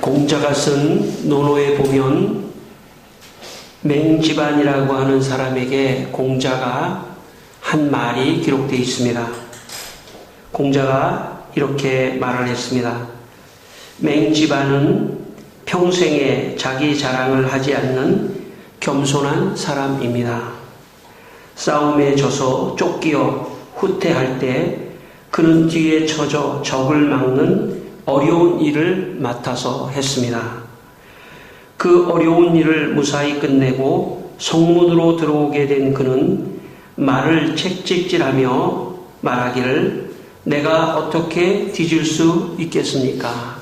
공자가 쓴 논어에 보면 맹집안이라고 하는 사람에게 공자가 한 말이 기록되어 있습니다. 공자가 이렇게 말을 했습니다. 맹집안은 평생에 자기 자랑을 하지 않는 겸손한 사람입니다. 싸움에 져서 쫓기어 후퇴할 때 그는 뒤에 처져 적을 막는 어려운 일을 맡아서 했습니다. 그 어려운 일을 무사히 끝내고 성문으로 들어오게 된 그는 말을 채찍질하며 말하기를 내가 어떻게 뒤질 수 있겠습니까?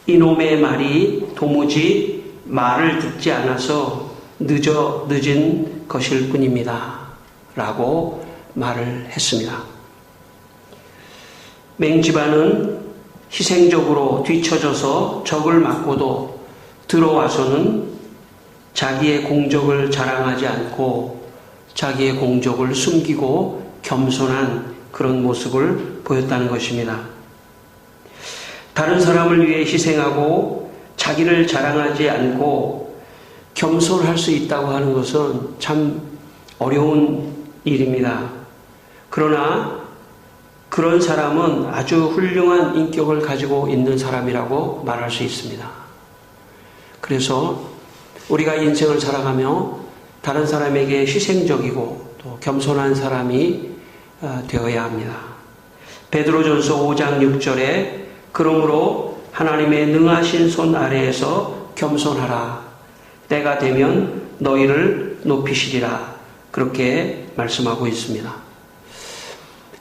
이놈의 말이 도무지 말을 듣지 않아서 늦은 것일 뿐입니다. 라고 말을 했습니다. 맹집안은 희생적으로 뒤처져서 적을 맞고도 들어와서는 자기의 공적을 자랑하지 않고 자기의 공적을 숨기고 겸손한 그런 모습을 보였다는 것입니다. 다른 사람을 위해 희생하고 자기를 자랑하지 않고 겸손할 수 있다고 하는 것은 참 어려운 일입니다. 그러나 그런 사람은 아주 훌륭한 인격을 가지고 있는 사람이라고 말할 수 있습니다. 그래서 우리가 인생을 살아가며 다른 사람에게 희생적이고 또 겸손한 사람이 되어야 합니다. 베드로전서 5장 6절에 그러므로 하나님의 능하신 손 아래에서 겸손하라. 때가 되면 너희를 높이시리라. 그렇게 말씀하고 있습니다.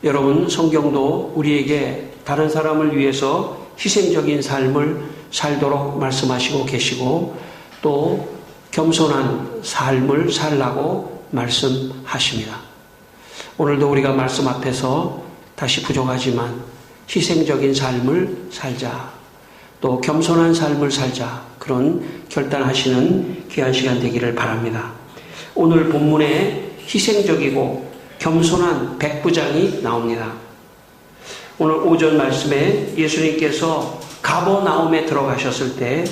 여러분, 성경도 우리에게 다른 사람을 위해서 희생적인 삶을 살도록 말씀하시고 계시고 또 겸손한 삶을 살라고 말씀하십니다. 오늘도 우리가 말씀 앞에서 다시 부족하지만 희생적인 삶을 살자, 또 겸손한 삶을 살자, 그런 결단하시는 귀한 시간 되기를 바랍니다. 오늘 본문에 희생적이고 겸손한 백부장이 나옵니다. 오늘 오전 말씀에 예수님께서 가버나움에 들어가셨을 때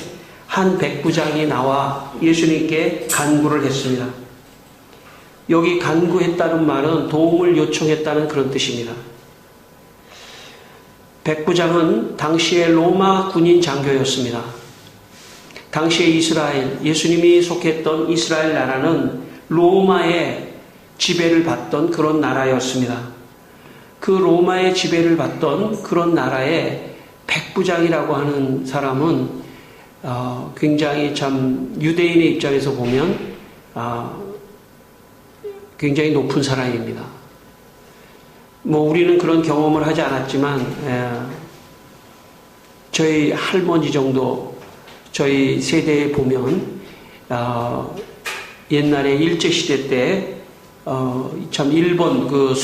한 백부장이 나와 예수님께 간구를 했습니다. 여기 간구했다는 말은 도움을 요청했다는 그런 뜻입니다. 백부장은 당시의 로마 군인 장교였습니다. 당시의 이스라엘, 예수님이 속했던 이스라엘 나라는 로마의 지배를 받던 그런 나라였습니다. 그 로마의 지배를 받던 그런 나라의 백부장이라고 하는 사람은 굉장히 참 유대인의 입장에서 보면 굉장히 높은 사람입니다. 우리는 그런 경험을 하지 않았지만 저희 할머니 정도 저희 세대에 보면 옛날에 일제시대 때 참 일본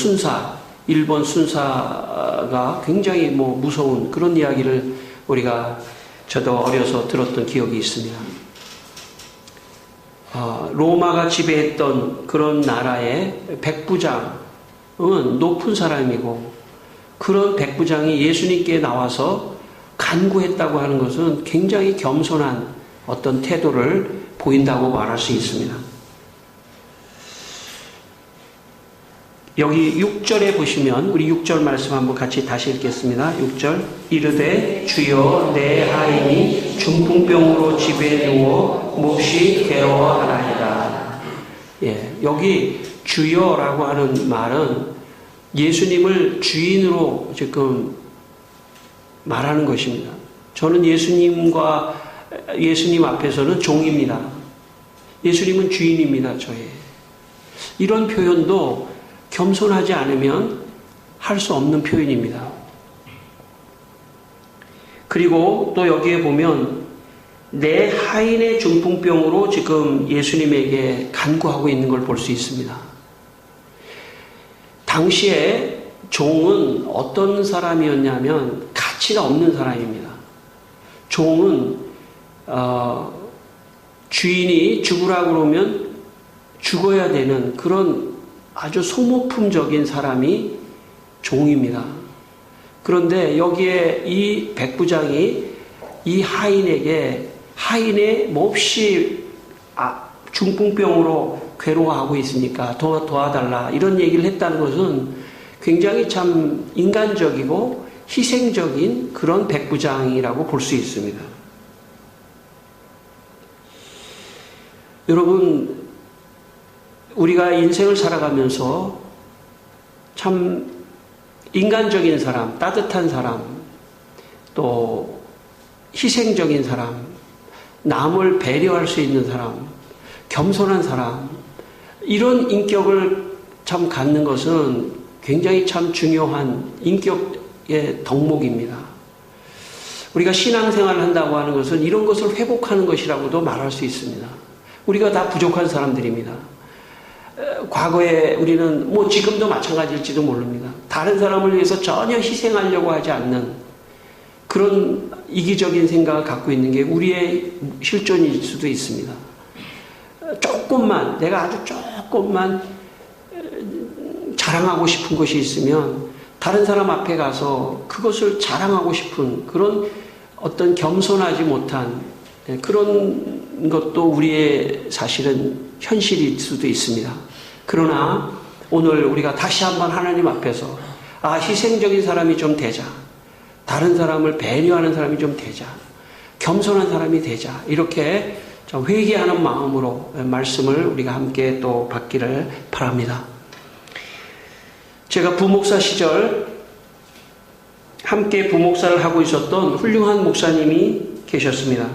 순사가 굉장히 무서운 그런 이야기를 저도 어려서 들었던 기억이 있습니다. 로마가 지배했던 그런 나라의 백부장은 높은 사람이고 그런 백부장이 예수님께 나와서 간구했다고 하는 것은 굉장히 겸손한 어떤 태도를 보인다고 말할 수 있습니다. 여기 6절에 보시면 우리 6절 말씀 한번 같이 다시 읽겠습니다. 6절 이르되 주여 내 하인이 중풍병으로 집에 누워 몹시 괴로워하나이다. 여기 주여라고 하는 말은 예수님을 주인으로 지금 말하는 것입니다. 저는 예수님 앞에서는 종입니다. 예수님은 주인입니다. 저의. 이런 표현도 겸손하지 않으면 할 수 없는 표현입니다. 그리고 또 여기에 보면 내 하인의 중풍병으로 지금 예수님에게 간구하고 있는 걸 볼 수 있습니다. 당시에 종은 어떤 사람이었냐면 가치가 없는 사람입니다. 종은 주인이 죽으라고 그러면 죽어야 되는 그런 아주 소모품적인 사람이 종입니다. 그런데 여기에 이 백부장이 이 하인의 몹시 중풍병으로 괴로워하고 있으니까 도와달라 이런 얘기를 했다는 것은 굉장히 참 인간적이고 희생적인 그런 백부장이라고 볼 수 있습니다. 여러분, 우리가 인생을 살아가면서 참 인간적인 사람, 따뜻한 사람, 또 희생적인 사람, 남을 배려할 수 있는 사람, 겸손한 사람, 이런 인격을 참 갖는 것은 굉장히 참 중요한 인격의 덕목입니다. 우리가 신앙생활을 한다고 하는 것은 이런 것을 회복하는 것이라고도 말할 수 있습니다. 우리가 다 부족한 사람들입니다. 과거에 우리는 지금도 마찬가지일지도 모릅니다. 다른 사람을 위해서 전혀 희생하려고 하지 않는 그런 이기적인 생각을 갖고 있는 게 우리의 실존일 수도 있습니다. 내가 아주 조금만 자랑하고 싶은 것이 있으면 다른 사람 앞에 가서 그것을 자랑하고 싶은 그런 어떤 겸손하지 못한 그런 것도 우리의 사실은 현실일 수도 있습니다. 그러나 오늘 우리가 다시 한번 하나님 앞에서 희생적인 사람이 좀 되자. 다른 사람을 배려하는 사람이 좀 되자. 겸손한 사람이 되자. 이렇게 좀 회개하는 마음으로 말씀을 우리가 함께 또 받기를 바랍니다. 제가 부목사 시절 함께 부목사를 하고 있었던 훌륭한 목사님이 계셨습니다.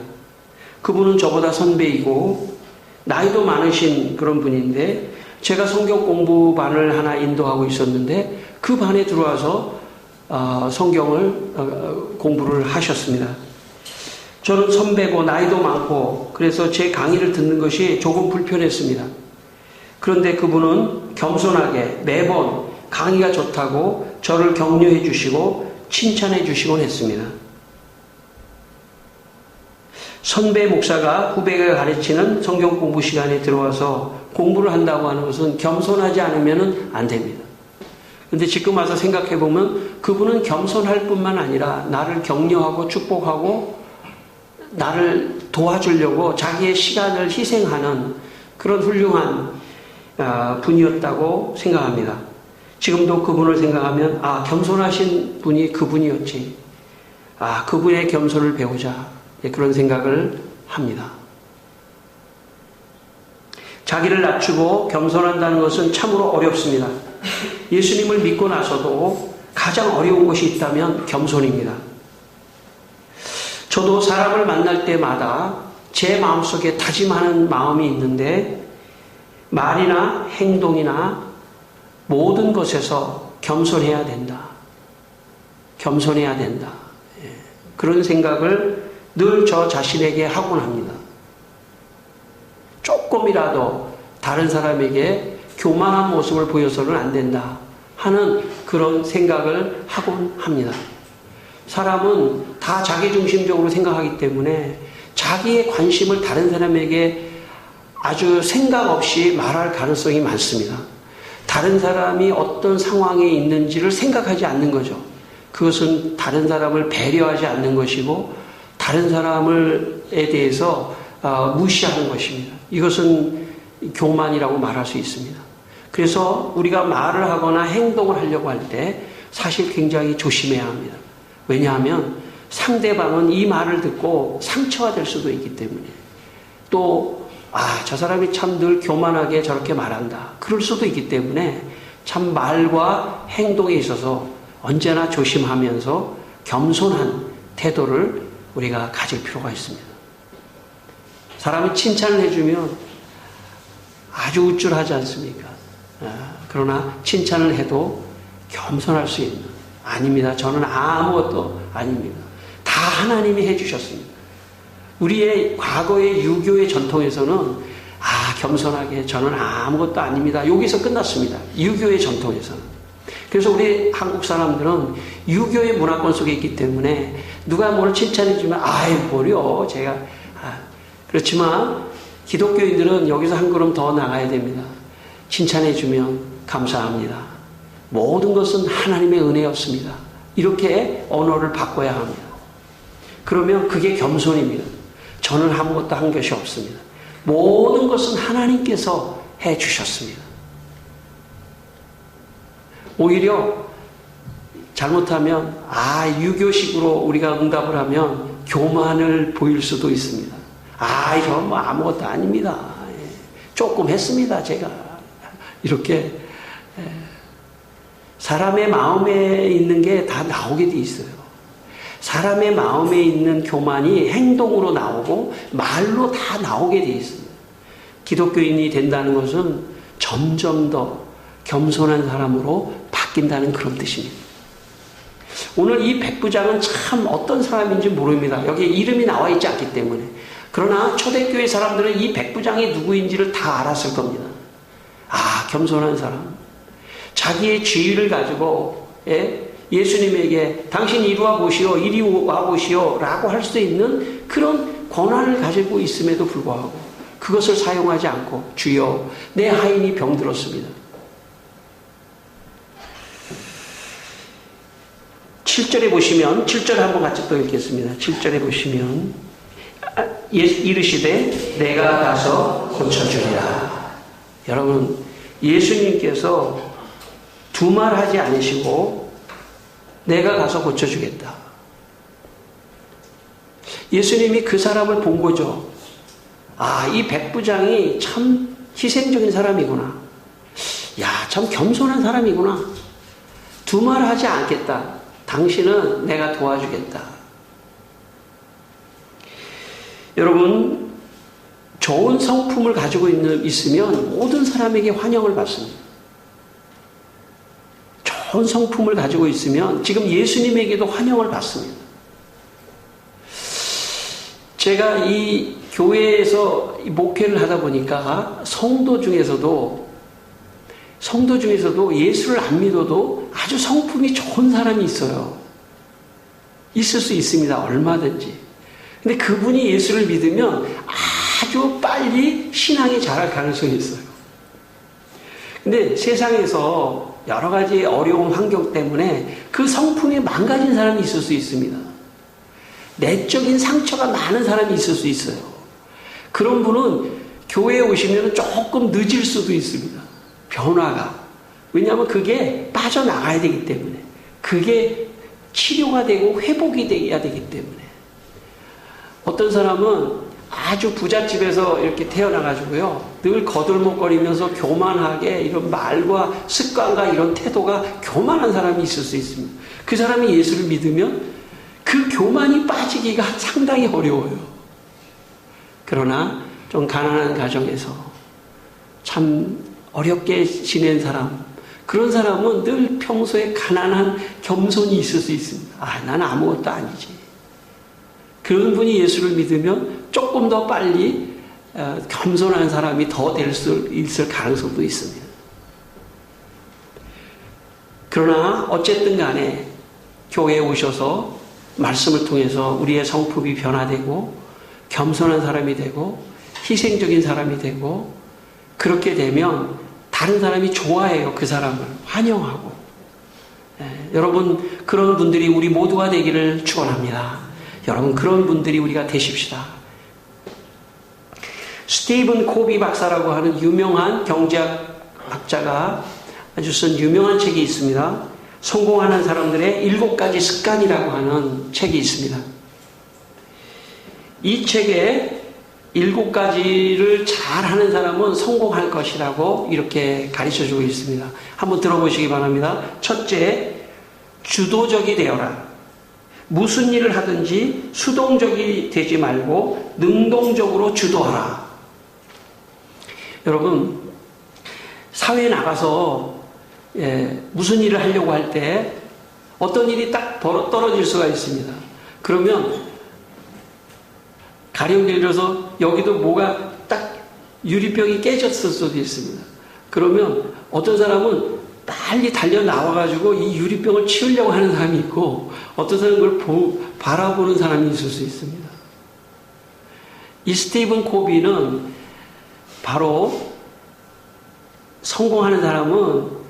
그분은 저보다 선배이고 나이도 많으신 그런 분인데 제가 성경 공부반을 하나 인도하고 있었는데 그 반에 들어와서 성경을 공부를 하셨습니다. 저는 선배고 나이도 많고 그래서 제 강의를 듣는 것이 조금 불편했습니다. 그런데 그분은 겸손하게 매번 강의가 좋다고 저를 격려해 주시고 칭찬해 주시곤 했습니다. 선배 목사가 후배가 가르치는 성경 공부 시간에 들어와서 공부를 한다고 하는 것은 겸손하지 않으면 안 됩니다. 그런데 지금 와서 생각해 보면 그분은 겸손할 뿐만 아니라 나를 격려하고 축복하고 나를 도와주려고 자기의 시간을 희생하는 그런 훌륭한 분이었다고 생각합니다. 지금도 그분을 생각하면 겸손하신 분이 그분이었지. 그분의 겸손을 배우자. 그런 생각을 합니다. 자기를 낮추고 겸손한다는 것은 참으로 어렵습니다. 예수님을 믿고 나서도 가장 어려운 것이 있다면 겸손입니다. 저도 사람을 만날 때마다 제 마음속에 다짐하는 마음이 있는데 말이나 행동이나 모든 것에서 겸손해야 된다. 겸손해야 된다. 그런 생각을 늘 저 자신에게 하곤 합니다. 조금이라도 다른 사람에게 교만한 모습을 보여서는 안 된다 하는 그런 생각을 하곤 합니다. 사람은 다 자기중심적으로 생각하기 때문에 자기의 관심을 다른 사람에게 아주 생각 없이 말할 가능성이 많습니다. 다른 사람이 어떤 상황에 있는지를 생각하지 않는 거죠. 그것은 다른 사람을 배려하지 않는 것이고 다른 사람에 대해서 무시하는 것입니다. 이것은 교만이라고 말할 수 있습니다. 그래서 우리가 말을 하거나 행동을 하려고 할 때 사실 굉장히 조심해야 합니다. 왜냐하면 상대방은 이 말을 듣고 상처가 될 수도 있기 때문에 또 저 사람이 참 늘 교만하게 저렇게 말한다. 그럴 수도 있기 때문에 참 말과 행동에 있어서 언제나 조심하면서 겸손한 태도를 우리가 가질 필요가 있습니다. 사람이 칭찬을 해주면 아주 우쭐하지 않습니까? 그러나 칭찬을 해도 겸손할 수 있는 아닙니다. 저는 아무것도 아닙니다. 다 하나님이 해주셨습니다. 우리의 과거의 유교의 전통에서는 겸손하게 저는 아무것도 아닙니다. 여기서 끝났습니다. 유교의 전통에서는. 그래서 우리 한국 사람들은 유교의 문화권 속에 있기 때문에 누가 뭘 칭찬해주면 뭐려 제가 그렇지만 기독교인들은 여기서 한 걸음 더 나가야 됩니다. 칭찬해주면 감사합니다. 모든 것은 하나님의 은혜였습니다. 이렇게 언어를 바꿔야 합니다. 그러면 그게 겸손입니다. 저는 아무것도 한 것이 없습니다. 모든 것은 하나님께서 해 주셨습니다. 오히려 잘못하면 유교식으로 우리가 응답을 하면 교만을 보일 수도 있습니다. 저 뭐 아무것도 아닙니다. 조금 했습니다, 제가. 이렇게 사람의 마음에 있는 게 다 나오게 돼 있어요. 사람의 마음에 있는 교만이 행동으로 나오고 말로 다 나오게 돼 있습니다. 기독교인이 된다는 것은 점점 더 겸손한 사람으로 바뀐다는 그런 뜻입니다. 오늘 이 백부장은 참 어떤 사람인지 모릅니다. 여기 이름이 나와 있지 않기 때문에. 그러나 초대교회 사람들은 이 백부장이 누구인지를 다 알았을 겁니다. 겸손한 사람. 자기의 지위를 가지고 예수님에게 당신 이리 와 보시오, 이리 와 보시오 라고 할 수 있는 그런 권한을 가지고 있음에도 불구하고 그것을 사용하지 않고 주여 내 하인이 병들었습니다. 7절에 보시면 7절 한번 같이 또 읽겠습니다. 7절에 보시면 이르시되 내가 가서 고쳐주리라. 여러분 예수님께서 두말하지 않으시고 내가 가서 고쳐주겠다. 예수님이 그 사람을 본 거죠. 이 백부장이 참 희생적인 사람이구나. 참 겸손한 사람이구나. 두말하지 않겠다. 당신은 내가 도와주겠다. 여러분, 좋은 성품을 가지고 있으면 모든 사람에게 환영을 받습니다. 좋은 성품을 가지고 있으면 지금 예수님에게도 환영을 받습니다. 제가 이 교회에서 목회를 하다 보니까 성도 중에서도 예수를 안 믿어도 아주 성품이 좋은 사람이 있어요. 있을 수 있습니다. 얼마든지. 근데 그분이 예수를 믿으면 아주 빨리 신앙이 자랄 가능성이 있어요. 근데 세상에서 여러 가지 어려운 환경 때문에 그 성품이 망가진 사람이 있을 수 있습니다. 내적인 상처가 많은 사람이 있을 수 있어요. 그런 분은 교회에 오시면 조금 늦을 수도 있습니다. 변화가. 왜냐하면 그게 빠져나가야 되기 때문에. 그게 치료가 되고 회복이 돼야 되기 때문에. 어떤 사람은 아주 부잣집에서 이렇게 태어나가지고요. 늘 거들먹거리면서 교만하게 이런 말과 습관과 이런 태도가 교만한 사람이 있을 수 있습니다. 그 사람이 예수를 믿으면 그 교만이 빠지기가 상당히 어려워요. 그러나 좀 가난한 가정에서 참 어렵게 지낸 사람, 그런 사람은 늘 평소에 가난한 겸손이 있을 수 있습니다. 나는 아무것도 아니지. 그런 분이 예수를 믿으면 조금 더 빨리 겸손한 사람이 더 될 수 있을 가능성도 있습니다. 그러나 어쨌든 간에 교회에 오셔서 말씀을 통해서 우리의 성품이 변화되고 겸손한 사람이 되고 희생적인 사람이 되고 그렇게 되면 다른 사람이 좋아해요. 그 사람을 환영하고. 여러분 그런 분들이 우리 모두가 되기를 축원합니다. 여러분 그런 분들이 우리가 되십시다. 스티븐 코비 박사라고 하는 유명한 경제학 박사가 아주 쓴 유명한 책이 있습니다. 성공하는 사람들의 7가지 습관이라고 하는 책이 있습니다. 이 책에 7가지를 잘하는 사람은 성공할 것이라고 이렇게 가르쳐주고 있습니다. 한번 들어보시기 바랍니다. 첫째, 주도적이 되어라. 무슨 일을 하든지 수동적이 되지 말고 능동적으로 주도하라. 여러분, 사회에 나가서 무슨 일을 하려고 할 때 어떤 일이 딱 떨어질 수가 있습니다. 그러면 가령 예를 들어서 여기도 뭐가 딱 유리병이 깨졌을 수도 있습니다. 그러면 어떤 사람은 빨리 달려 나와가지고 이 유리병을 치우려고 하는 사람이 있고 어떤 사람은 그걸 바라보는 사람이 있을 수 있습니다. 이 스티븐 코비는 바로 성공하는 사람은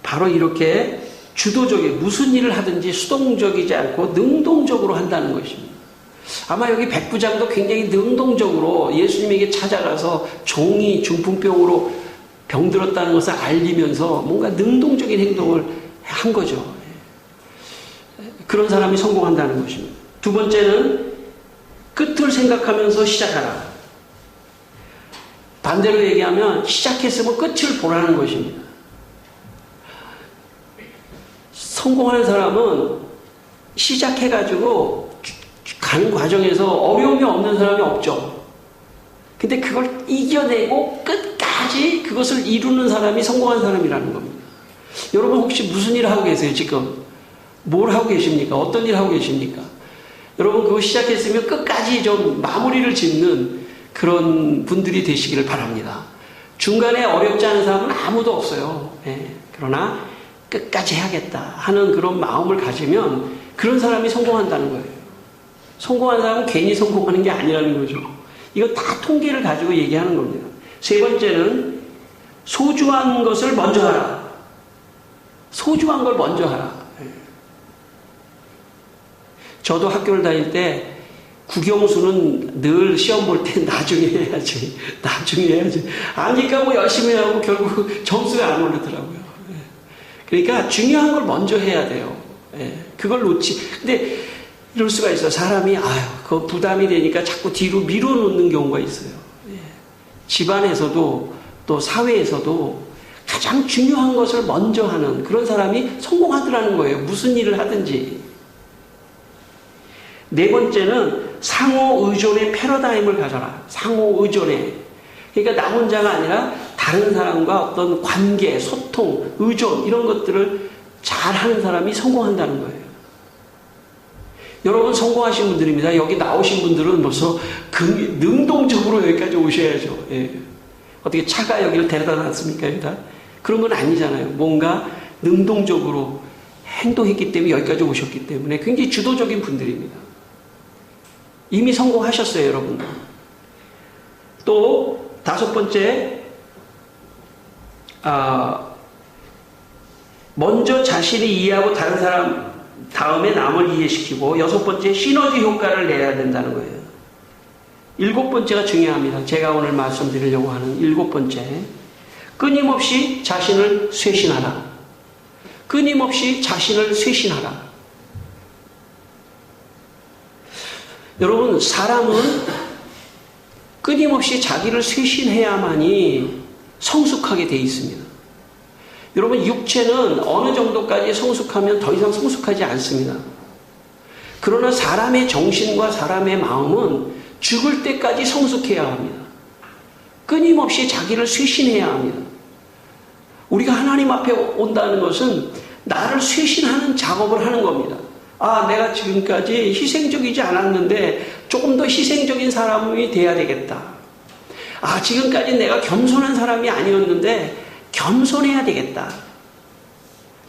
바로 이렇게 주도적인 무슨 일을 하든지 수동적이지 않고 능동적으로 한다는 것입니다. 아마 여기 백부장도 굉장히 능동적으로 예수님에게 찾아가서 종이 중풍병으로 병들었다는 것을 알리면서 뭔가 능동적인 행동을 한 거죠. 그런 사람이 성공한다는 것입니다. 두 번째는 끝을 생각하면서 시작하라. 반대로 얘기하면 시작했으면 끝을 보라는 것입니다. 성공하는 사람은 시작해가지고 가는 과정에서 어려움이 없는 사람이 없죠. 근데 그걸 이겨내고 끝까지 그것을 이루는 사람이 성공한 사람이라는 겁니다. 여러분 혹시 무슨 일을 하고 계세요, 지금? 뭘 하고 계십니까? 어떤 일을 하고 계십니까? 여러분 그거 시작했으면 끝까지 좀 마무리를 짓는 그런 분들이 되시기를 바랍니다. 중간에 어렵지 않은 사람은 아무도 없어요. 그러나 끝까지 해야겠다 하는 그런 마음을 가지면 그런 사람이 성공한다는 거예요. 성공한 사람은 괜히 성공하는 게 아니라는 거죠. 이거 다 통계를 가지고 얘기하는 겁니다. 세 번째는 소중한 것을 먼저 하라. 소중한 걸 먼저 하라. 저도 학교를 다닐 때 국영수는 늘 시험 볼 때 나중에 해야지. 나중에 해야지. 아니까 뭐 열심히 하고 결국 점수가 안 오르더라고요. 그러니까 중요한 걸 먼저 해야 돼요. 그걸 근데 이럴 수가 있어요. 사람이 그거 부담이 되니까 자꾸 뒤로 밀어놓는 경우가 있어요. 집안에서도 또 사회에서도 가장 중요한 것을 먼저 하는 그런 사람이 성공하더라는 거예요. 무슨 일을 하든지. 네 번째는 상호 의존의 패러다임을 가져라. 상호 의존의. 그러니까 나 혼자가 아니라 다른 사람과 어떤 관계, 소통, 의존 이런 것들을 잘 하는 사람이 성공한다는 거예요. 여러분 성공하신 분들입니다. 여기 나오신 분들은 벌써 능동적으로 여기까지 오셔야죠. 어떻게 차가 여기를 데려다 놨습니까? 일단 그런 건 아니잖아요. 뭔가 능동적으로 행동했기 때문에 여기까지 오셨기 때문에 굉장히 주도적인 분들입니다. 이미 성공하셨어요, 여러분들. 또 다섯 번째, 먼저 자신이 이해하고 다른 사람 다음에 남을 이해시키고, 여섯 번째 시너지 효과를 내야 된다는 거예요. 일곱 번째가 중요합니다. 제가 오늘 말씀드리려고 하는 일곱 번째, 끊임없이 자신을 쇄신하라. 끊임없이 자신을 쇄신하라. 여러분, 사람은 끊임없이 자기를 쇄신해야만이 성숙하게 되어 있습니다. 여러분, 육체는 어느 정도까지 성숙하면 더 이상 성숙하지 않습니다. 그러나 사람의 정신과 사람의 마음은 죽을 때까지 성숙해야 합니다. 끊임없이 자기를 쇄신해야 합니다. 우리가 하나님 앞에 온다는 것은 나를 쇄신하는 작업을 하는 겁니다. 내가 지금까지 희생적이지 않았는데 조금 더 희생적인 사람이 돼야 되겠다. 지금까지 내가 겸손한 사람이 아니었는데 겸손해야 되겠다.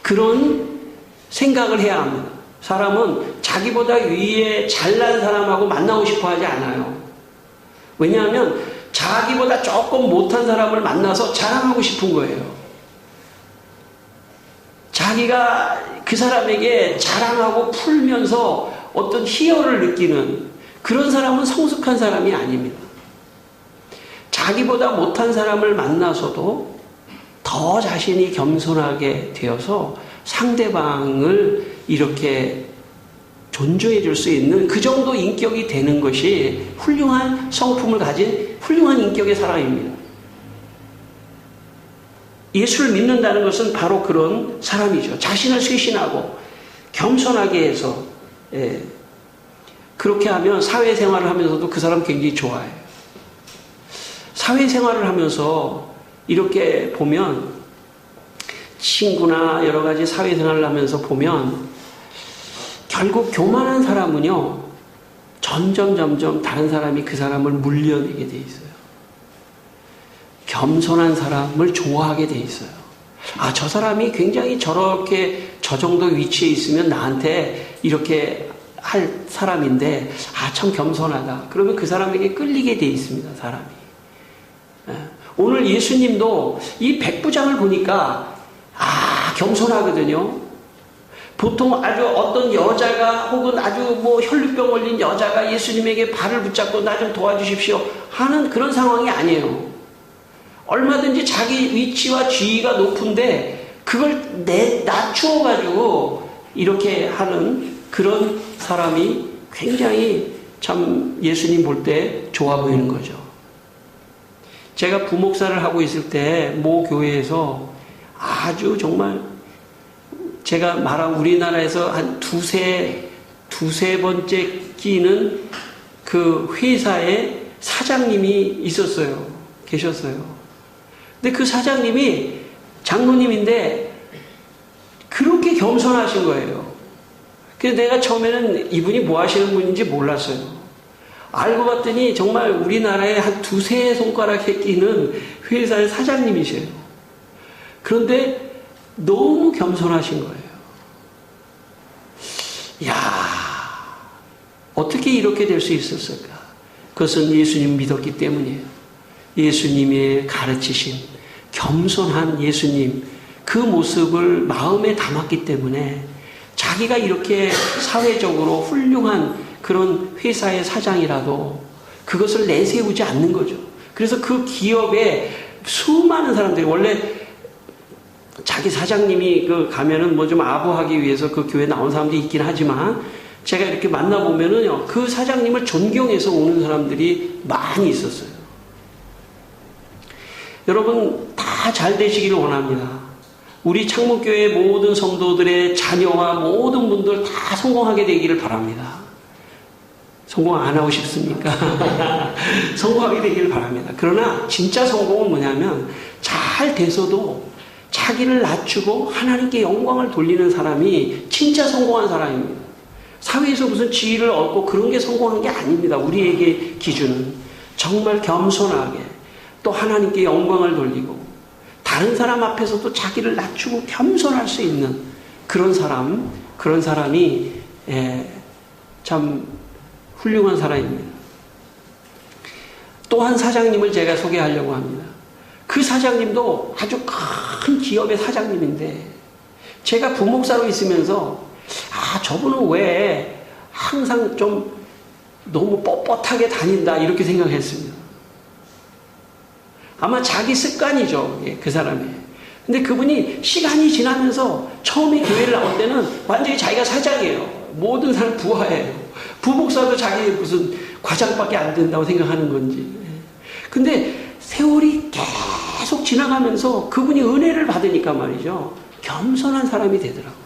그런 생각을 해야 합니다. 사람은 자기보다 위에 잘난 사람하고 만나고 싶어 하지 않아요. 왜냐하면 자기보다 조금 못한 사람을 만나서 자랑하고 싶은 거예요. 자기가 그 사람에게 자랑하고 풀면서 어떤 희열을 느끼는 그런 사람은 성숙한 사람이 아닙니다. 자기보다 못한 사람을 만나서도 더 자신이 겸손하게 되어서 상대방을 이렇게 존중해 줄 수 있는 그 정도 인격이 되는 것이 훌륭한 성품을 가진 훌륭한 인격의 사람입니다. 예수를 믿는다는 것은 바로 그런 사람이죠. 자신을 쇄신하고 겸손하게 해서 그렇게 하면 사회생활을 하면서도 그 사람 굉장히 좋아해요. 사회생활을 하면서 이렇게 보면 친구나 여러 가지 사회생활을 하면서 보면 결국 교만한 사람은요 점점 다른 사람이 그 사람을 물려내게 돼 있어요. 겸손한 사람을 좋아하게 돼 있어요. 저 사람이 굉장히 저렇게 저 정도 위치에 있으면 나한테 이렇게 할 사람인데 참 겸손하다. 그러면 그 사람에게 끌리게 돼 있습니다. 사람이. 오늘 예수님도 이 백부장을 보니까 겸손하거든요. 보통 아주 어떤 여자가 혹은 아주 뭐 혈루병 걸린 여자가 예수님에게 발을 붙잡고 나 좀 도와주십시오 하는 그런 상황이 아니에요. 얼마든지 자기 위치와 지위가 높은데 그걸 낮추어가지고 이렇게 하는 그런 사람이 굉장히 참 예수님 볼 때 좋아 보이는 거죠. 제가 부목사를 하고 있을 때 모 교회에서 아주 정말 제가 말한 우리나라에서 한 두세 번째 끼는 그 회사에 사장님이 있었어요. 계셨어요. 근데 그 사장님이 장로님인데 그렇게 겸손하신 거예요. 그래서 내가 처음에는 이분이 뭐 하시는 분인지 몰랐어요. 알고 봤더니 정말 우리나라에 한 두세 손가락에 끼는 회사의 사장님이세요. 그런데 너무 겸손하신 거예요. 이야, 어떻게 이렇게 될 수 있었을까? 그것은 예수님 믿었기 때문이에요. 예수님의 가르치신 겸손한 예수님, 그 모습을 마음에 담았기 때문에 자기가 이렇게 사회적으로 훌륭한 그런 회사의 사장이라도 그것을 내세우지 않는 거죠. 그래서 그 기업에 수많은 사람들이 원래 자기 사장님이 가면은 뭐 좀 아부하기 위해서 그 교회 나온 사람들이 있긴 하지만 제가 이렇게 만나보면은요, 그 사장님을 존경해서 오는 사람들이 많이 있었어요. 여러분, 다 잘 되시기를 원합니다. 우리 창목교회 모든 성도들의 자녀와 모든 분들 다 성공하게 되기를 바랍니다. 성공 안 하고 싶습니까? 성공하게 되기를 바랍니다. 그러나 진짜 성공은 뭐냐면 잘 돼서도 자기를 낮추고 하나님께 영광을 돌리는 사람이 진짜 성공한 사람입니다. 사회에서 무슨 지위를 얻고 그런 게 성공한 게 아닙니다. 우리에게 기준은 정말 겸손하게 또 하나님께 영광을 돌리고 다른 사람 앞에서도 자기를 낮추고 겸손할 수 있는 그런 사람이 참 훌륭한 사람입니다. 또 한 사장님을 제가 소개하려고 합니다. 그 사장님도 아주 큰 기업의 사장님인데 제가 부목사로 있으면서 저분은 왜 항상 좀 너무 뻣뻣하게 다닌다 이렇게 생각했습니다. 아마 자기 습관이죠, 그 사람이. 근데 그분이 시간이 지나면서 처음에 교회를 나올 때는 완전히 자기가 사장이에요. 모든 사람 부하예요. 부목사도 자기 무슨 과장밖에 안 된다고 생각하는 건지. 근데 세월이 계속 지나가면서 그분이 은혜를 받으니까 말이죠, 겸손한 사람이 되더라고요.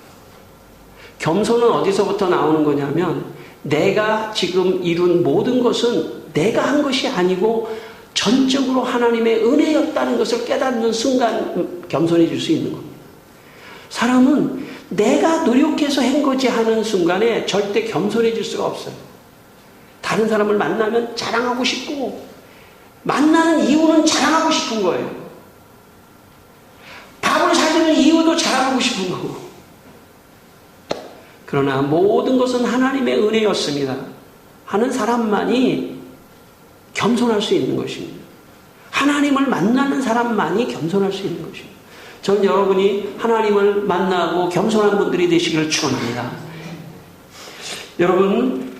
겸손은 어디서부터 나오는 거냐면 내가 지금 이룬 모든 것은 내가 한 것이 아니고 전적으로 하나님의 은혜였다는 것을 깨닫는 순간 겸손해질 수 있는 겁니다. 사람은 내가 노력해서 한 거지 하는 순간에 절대 겸손해질 수가 없어요. 다른 사람을 만나면 자랑하고 싶고 만나는 이유는 자랑하고 싶은 거예요. 밥을 사주는 이유도 자랑하고 싶은 거고. 그러나 모든 것은 하나님의 은혜였습니다 하는 사람만이 겸손할 수 있는 것입니다. 하나님을 만나는 사람만이 겸손할 수 있는 것입니다. 전 여러분이 하나님을 만나고 겸손한 분들이 되시기를 축원합니다. 여러분,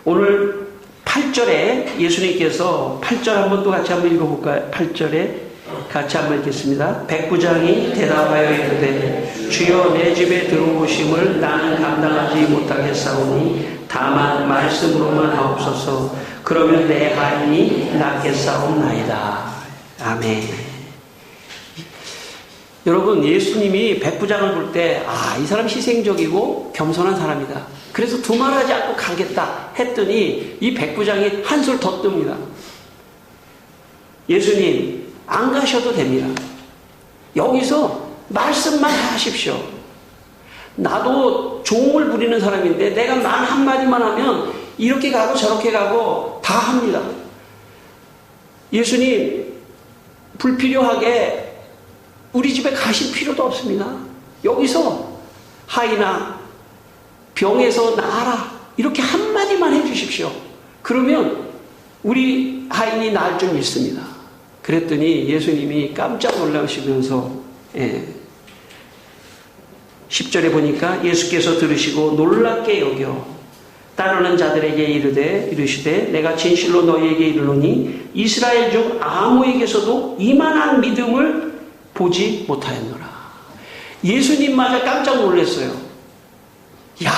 오늘 8절에 예수님께서 8절 한번 또 같이 한번 읽어볼까요? 8절에 같이 한번 읽겠습니다. 백부장이 대답하여 이르되 주여 내 집에 들어오심을 나는 감당하지 못하겠사오니 다만 말씀으로만 하옵소서. 그러면 내 하인이 낫겠사옵나이다. 아멘. 여러분, 예수님이 백부장을 볼 때 이 사람 희생적이고 겸손한 사람이다. 그래서 두말하지 않고 가겠다 했더니 이 백부장이 한술 더 뜹니다. 예수님, 안 가셔도 됩니다. 여기서 말씀만 하십시오. 나도 종을 부리는 사람인데 내가 말 한마디만 하면 이렇게 가고 저렇게 가고 다 합니다. 예수님, 불필요하게 우리 집에 가실 필요도 없습니다. 여기서 하이나 병에서 나아라 이렇게 한마디만 해주십시오. 그러면 우리 하인이 나을 줄 믿습니다. 그랬더니 예수님이 깜짝 놀라시면서 10절에 보니까 예수께서 들으시고 놀랍게 여겨 따르는 자들에게 이르시되 내가 진실로 너희에게 이르노니 이스라엘 중 아무에게서도 이만한 믿음을 보지 못하였노라. 예수님마저 깜짝 놀랐어요. 야,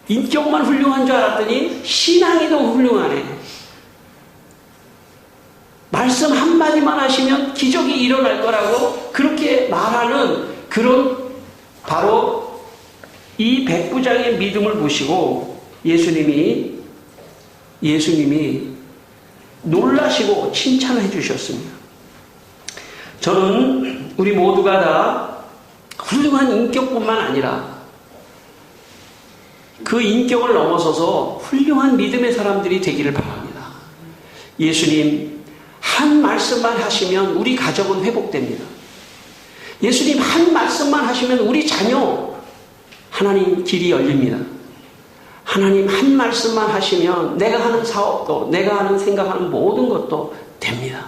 인격만 훌륭한 줄 알았더니 신앙이 더 훌륭하네. 말씀 한마디만 하시면 기적이 일어날 거라고 그렇게 말하는 그런 바로 이 백부장의 믿음을 보시고 예수님이 놀라시고 칭찬을 해주셨습니다. 저는 우리 모두가 다 훌륭한 인격뿐만 아니라 그 인격을 넘어서서 훌륭한 믿음의 사람들이 되기를 바랍니다. 예수님 한 말씀만 하시면 우리 가정은 회복됩니다. 예수님 한 말씀만 하시면 우리 자녀 하나님 길이 열립니다. 하나님 한 말씀만 하시면 내가 하는 사업도 내가 하는 생각하는 모든 것도 됩니다.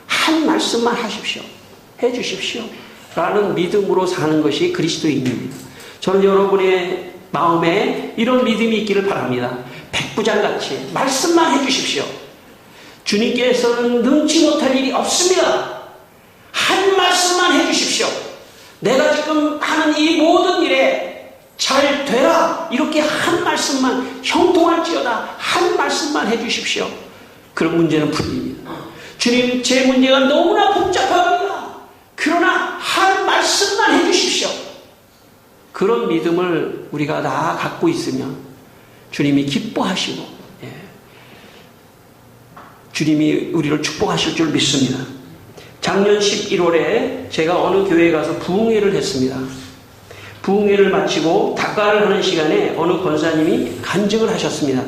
한 말씀만 하십시오. 해주십시오. 라는 믿음으로 사는 것이 그리스도인입니다. 저는 여러분의 마음에 이런 믿음이 있기를 바랍니다. 백부장같이 말씀만 해주십시오. 주님께서는 능치 못할 일이 없습니다. 한 말씀만 해주십시오. 내가 지금 하는 이 모든 일에 잘 되라 이렇게 한 말씀만 형통할지어다 한 말씀만 해주십시오. 그런 문제는 풀립니다. 주님 제 문제가 너무나 복잡합니다. 그러나 한 말씀만 해주십시오. 그런 믿음을 우리가 다 갖고 있으면 주님이 기뻐하시고 주님이 우리를 축복하실 줄 믿습니다. 작년 11월에 제가 어느 교회에 가서 부흥회를 했습니다. 부흥회를 마치고 닭가를 하는 시간에 어느 권사님이 간증을 하셨습니다.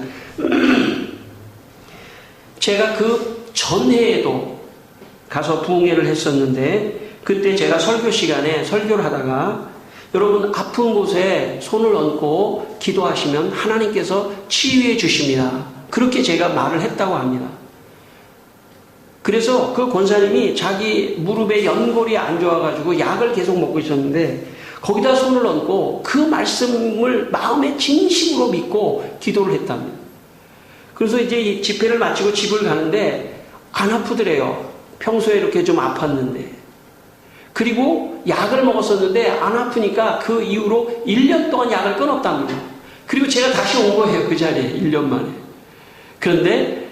제가 그 전해에도 가서 부흥회를 했었는데 그때 제가 설교 시간에 설교를 하다가 여러분 아픈 곳에 손을 얹고 기도하시면 하나님께서 치유해 주십니다. 그렇게 제가 말을 했다고 합니다. 그래서 그 권사님이 자기 무릎에 연골이 안 좋아가지고 약을 계속 먹고 있었는데 거기다 손을 얹고 그 말씀을 마음에 진심으로 믿고 기도를 했답니다. 그래서 이제 이 집회를 마치고 집을 가는데 안 아프더래요. 평소에 이렇게 좀 아팠는데. 그리고 약을 먹었었는데 안 아프니까 그 이후로 1년 동안 약을 끊었답니다. 그리고 제가 다시 온 거예요. 그 자리에 1년 만에. 그런데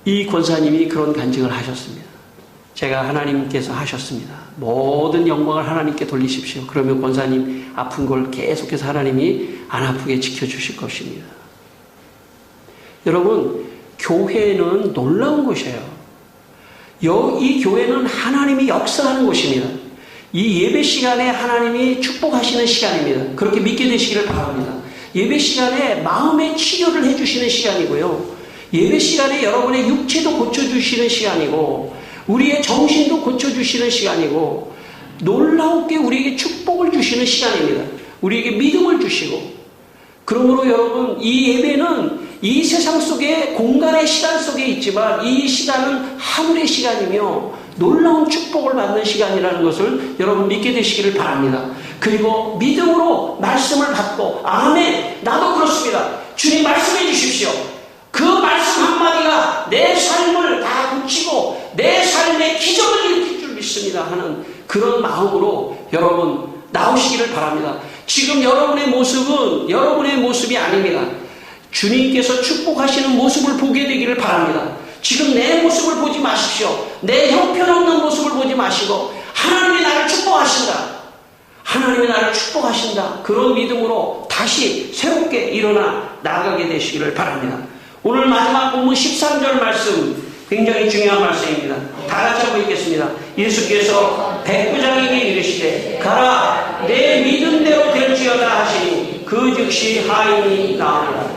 이 권사님이 그런 간증을 하셨습니다. 제가 하나님께서 하셨습니다. 모든 영광을 하나님께 돌리십시오. 그러면 권사님 아픈 걸 계속해서 하나님이 안 아프게 지켜주실 것입니다. 여러분 교회는 놀라운 곳이에요. 이 교회는 하나님이 역사하는 곳입니다. 이 예배 시간에 하나님이 축복하시는 시간입니다. 그렇게 믿게 되시기를 바랍니다. 예배 시간에 마음의 치료를 해주시는 시간이고요. 예배 시간에 여러분의 육체도 고쳐주시는 시간이고 우리의 정신도 고쳐주시는 시간이고 놀라우게 우리에게 축복을 주시는 시간입니다. 우리에게 믿음을 주시고 그러므로 여러분 이 예배는 이 세상 속에 공간의 시간 속에 있지만 이 시간은 하늘의 시간이며 놀라운 축복을 받는 시간이라는 것을 여러분 믿게 되시기를 바랍니다. 그리고 믿음으로 말씀을 받고 아멘 나도 그렇습니다. 주님 말씀해 주십시오. 그 말씀 한마디가 내 삶을 다 고치고 내 삶의 기적을 일으킬 줄 믿습니다 하는 그런 마음으로 여러분 나오시기를 바랍니다. 지금 여러분의 모습은 여러분의 모습이 아닙니다. 주님께서 축복하시는 모습을 보게 되기를 바랍니다. 지금 내 모습을 보지 마십시오. 내 형편없는 모습을 보지 마시고 하나님이 나를 축복하신다. 하나님이 나를 축복하신다. 그런 믿음으로 다시 새롭게 일어나 나가게 되시기를 바랍니다. 오늘 마지막 본문 13절 말씀 굉장히 중요한 말씀입니다. 다 같이 한번 읽겠습니다. 예수께서 백부장에게 이르시되 가라 내 믿음대로 될지어다 하시니 그 즉시 하인이 나으리라.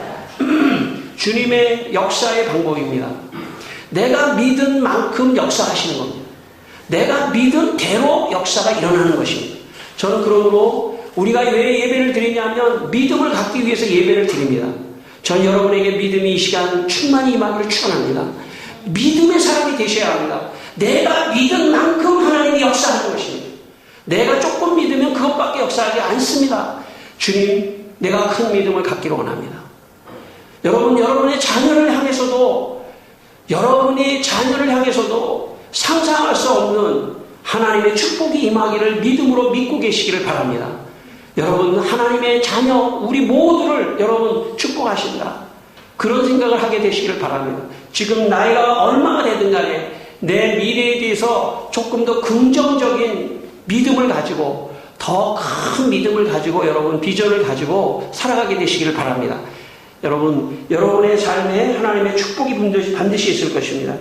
주님의 역사의 방법입니다. 내가 믿은 만큼 역사하시는 겁니다. 내가 믿은 대로 역사가 일어나는 것입니다. 저는 그러므로 우리가 왜 예배를 드리냐면 믿음을 갖기 위해서 예배를 드립니다. 전 여러분에게 믿음이 이 시간 충만히 임하기를 축원합니다. 믿음의 사람이 되셔야 합니다. 내가 믿은 만큼 하나님이 역사하는 것입니다. 내가 조금 믿으면 그것밖에 역사하지 않습니다. 주님, 내가 큰 믿음을 갖기를 원합니다. 여러분, 여러분의 자녀를 향해서도 상상할 수 없는 하나님의 축복이 임하기를 믿음으로 믿고 계시기를 바랍니다. 여러분, 하나님의 자녀, 우리 모두를 여러분 축복하신다. 그런 생각을 하게 되시기를 바랍니다. 지금 나이가 얼마나 되든 간에 내 미래에 대해서 조금 더 긍정적인 믿음을 가지고, 더 큰 믿음을 가지고, 여러분 비전을 가지고 살아가게 되시기를 바랍니다. 여러분, 여러분의 삶에 하나님의 축복이 반드시 있을 것입니다.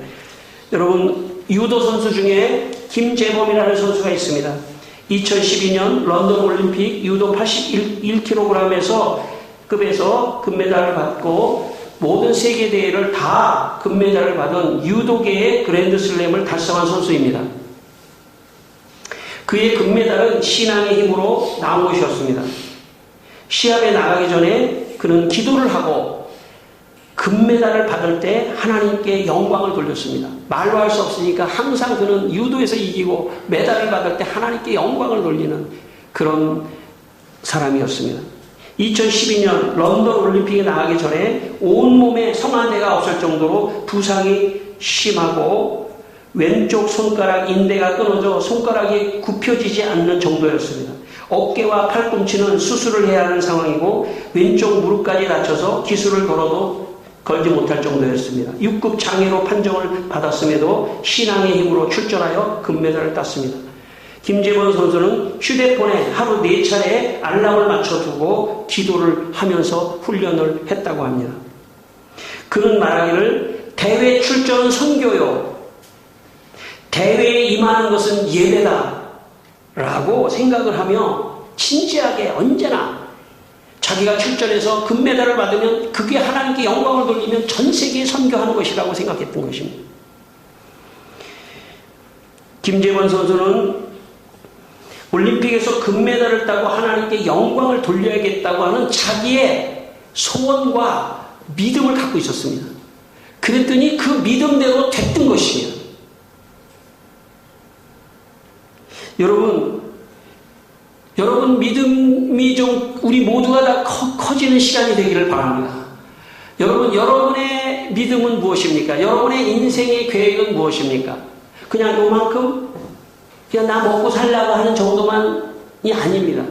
여러분, 유도 선수 중에 김재범이라는 선수가 있습니다. 2012년 런던 올림픽 유도 81kg에서 급에서 금메달을 받고 모든 세계 대회를 다 금메달을 받은 유도계의 그랜드슬램을 달성한 선수입니다. 그의 금메달은 신앙의 힘으로 나온 것이었습니다. 시합에 나가기 전에 그는 기도를 하고 금메달을 받을 때 하나님께 영광을 돌렸습니다. 말로 할 수 없으니까 항상 그는 유도에서 이기고 메달을 받을 때 하나님께 영광을 돌리는 그런 사람이었습니다. 2012년 런던 올림픽에 나가기 전에 온몸에 성안대가 없을 정도로 부상이 심하고 왼쪽 손가락 인대가 끊어져 손가락이 굽혀지지 않는 정도였습니다. 어깨와 팔꿈치는 수술을 해야 하는 상황이고 왼쪽 무릎까지 다쳐서 기술을 걸지 못할 정도였습니다. 6급 장애로 판정을 받았음에도 신앙의 힘으로 출전하여 금메달을 땄습니다. 김재범 선수는 휴대폰에 하루 4차례 알람을 맞춰두고 기도를 하면서 훈련을 했다고 합니다. 그는 말하기를 대회 출전은 선교요, 대회에 임하는 것은 예배다 라고 생각을 하며 진지하게 언제나 자기가 출전해서 금메달을 받으면 그게 하나님께 영광을 돌리면 전 세계에 선교하는 것이라고 생각했던 것입니다. 김재범 선수는 올림픽에서 금메달을 따고 하나님께 영광을 돌려야겠다고 하는 자기의 소원과 믿음을 갖고 있었습니다. 그랬더니 그 믿음대로 됐던 것입니다. 여러분 믿음이 좀 우리 모두가 다 커지는 시간이 되기를 바랍니다. 여러분의 믿음은 무엇입니까? 여러분의 인생의 계획은 무엇입니까? 그냥 요만큼 그냥 나 먹고 살라고 하는 정도만이 아닙니다.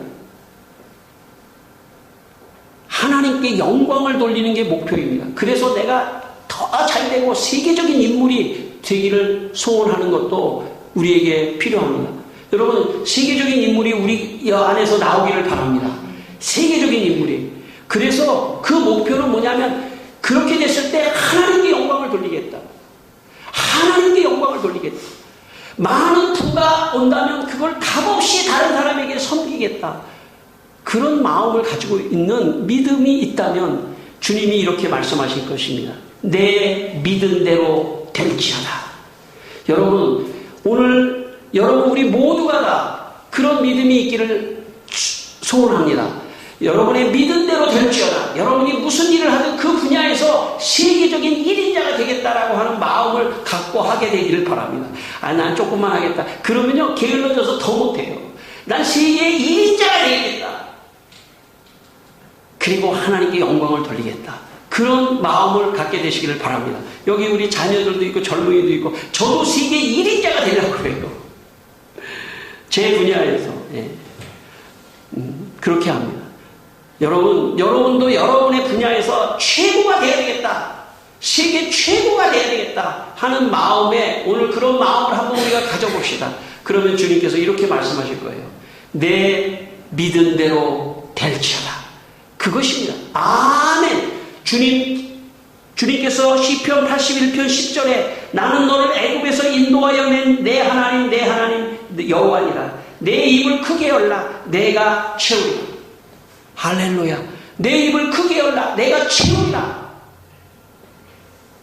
하나님께 영광을 돌리는 게 목표입니다. 그래서 내가 더 잘되고 세계적인 인물이 되기를 소원하는 것도 우리에게 필요합니다. 여러분, 세계적인 인물이 우리 안에서 나오기를 바랍니다. 세계적인 인물이. 그래서 그 목표는 뭐냐면 그렇게 됐을 때 하나님께 영광을 돌리겠다. 하나님께 영광을 돌리겠다. 많은 부가 온다면 그걸 값없이 다른 사람에게 섬기겠다. 그런 마음을 가지고 있는 믿음이 있다면 주님이 이렇게 말씀하실 것입니다. 내 믿은 대로 될지어다. 여러분, 오늘 우리 모두가 다 그런 믿음이 있기를 소원합니다. 여러분의 믿은 대로 될지어다. 여러분이 무슨 일을 하든 그 분야에서 세계적인 1인자가 되겠다라고 하는 마음을 갖고 하게 되기를 바랍니다. 난 조금만 하겠다. 그러면요, 게을러져서 더 못해요. 난 세계의 1인자가 되겠다. 그리고 하나님께 영광을 돌리겠다. 그런 마음을 갖게 되시기를 바랍니다. 여기 우리 자녀들도 있고 젊은이도 있고 저도 세계 1인자가 되려고 그래요. 제 분야에서. 그렇게 합니다. 여러분도 여러분의 분야에서 최고가 되어야 되겠다. 세계 최고가 되어야 되겠다 하는 마음에 오늘 그런 마음을 한번 우리가 가져봅시다. 그러면 주님께서 이렇게 말씀하실 거예요. 내 믿은 대로 될지어다. 그것입니다. 아멘. 주님께서 시편 81편 10절에 나는 너를 애굽에서 인도하여 낸 내 하나님 여호와니라. 내 입을 크게 열라 내가 채우리라. 할렐루야. 내 입을 크게 열라 내가 채우리라.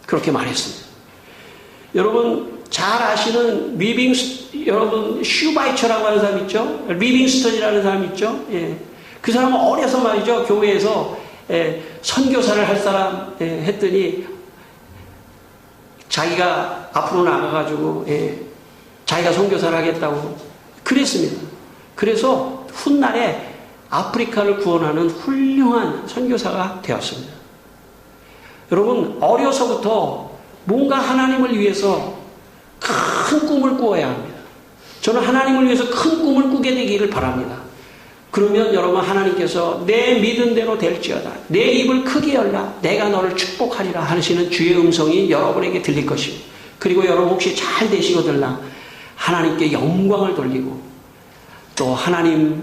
그렇게 말했습니다. 여러분 잘 아시는 여러분 슈바이처라고 하는 사람 있죠? 리빙스턴이라는 사람 있죠? 예. 그 사람은 어려서 말이죠. 교회에서 선교사를 할 사람 했더니 자기가 앞으로 나가가지고 자기가 선교사를 하겠다고 그랬습니다. 그래서 훗날에 아프리카를 구원하는 훌륭한 선교사가 되었습니다. 여러분, 어려서부터 뭔가 하나님을 위해서 큰 꿈을 꾸어야 합니다. 저는 하나님을 위해서 큰 꿈을 꾸게 되기를 바랍니다. 그러면 여러분, 하나님께서 내 믿은 대로 될지어다, 내 입을 크게 열라, 내가 너를 축복하리라 하시는 주의 음성이 여러분에게 들릴 것입니다. 그리고 여러분 혹시 잘 되시거들라 하나님께 영광을 돌리고 또 하나님의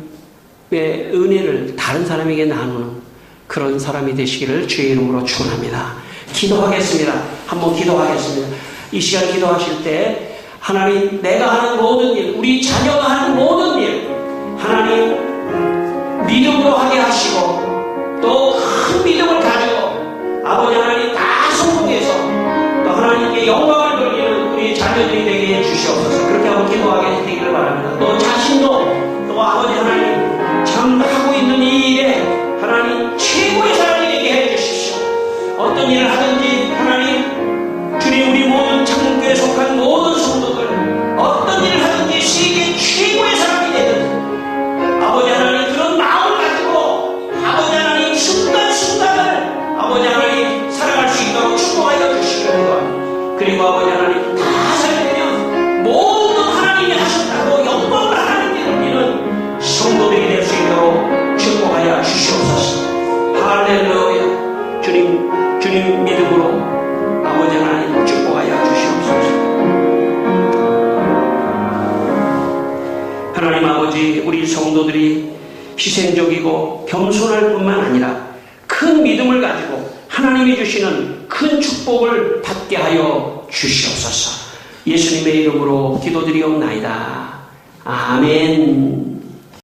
은혜를 다른 사람에게 나누는 그런 사람이 되시기를 주의 이름으로 축원합니다. 기도하겠습니다. 한번 기도하겠습니다. 이 시간 기도하실 때 하나님, 내가 하는 모든 일, 우리 자녀가 하는 모든 일 하나님 믿음으로 하게 하시고 또 큰 믿음을 가지고 아버지 하나님 다 성공해서 또 하나님께 영광을 돌리는 우리 자녀들이 되게 해주시옵소서. 그렇게 한번 기도하게 되기를 바랍니다. 또 자신도 또 아버지 하나님 참 하고 있는 이 일에 하나님 최고의 사람이 되게 해주십시오. 어떤 일을 하든지 하나님 주님, 우리 모든 창문교회에 속한 모든 성도들 어떤 일을 하든지 세계 최고의 사람이 되든 아버지 하나님 그런 마음을 가지고 아버지 하나님 순간순간을 아버지 하나님 살아갈 수 있도록 축복하여 주시기 바랍니다. 그리고 아버지 하나님 다 살면 모든 하나님이 하셨다고 영광을 하나님께 돌리는 성도들이 될 수 있도록 축복하여 주시옵소서. 할렐루야. 주님 믿음으로 아버지 하나님 축복하여 주시옵소서. 하나님 아버지, 우리 성도들이 희생적이고 겸손할 뿐만 아니라 큰 믿음을 가지고 하나님이 주시는 큰 축복을 받게 하여 주시옵소서. 예수님의 이름으로 기도드리옵나이다. 아멘.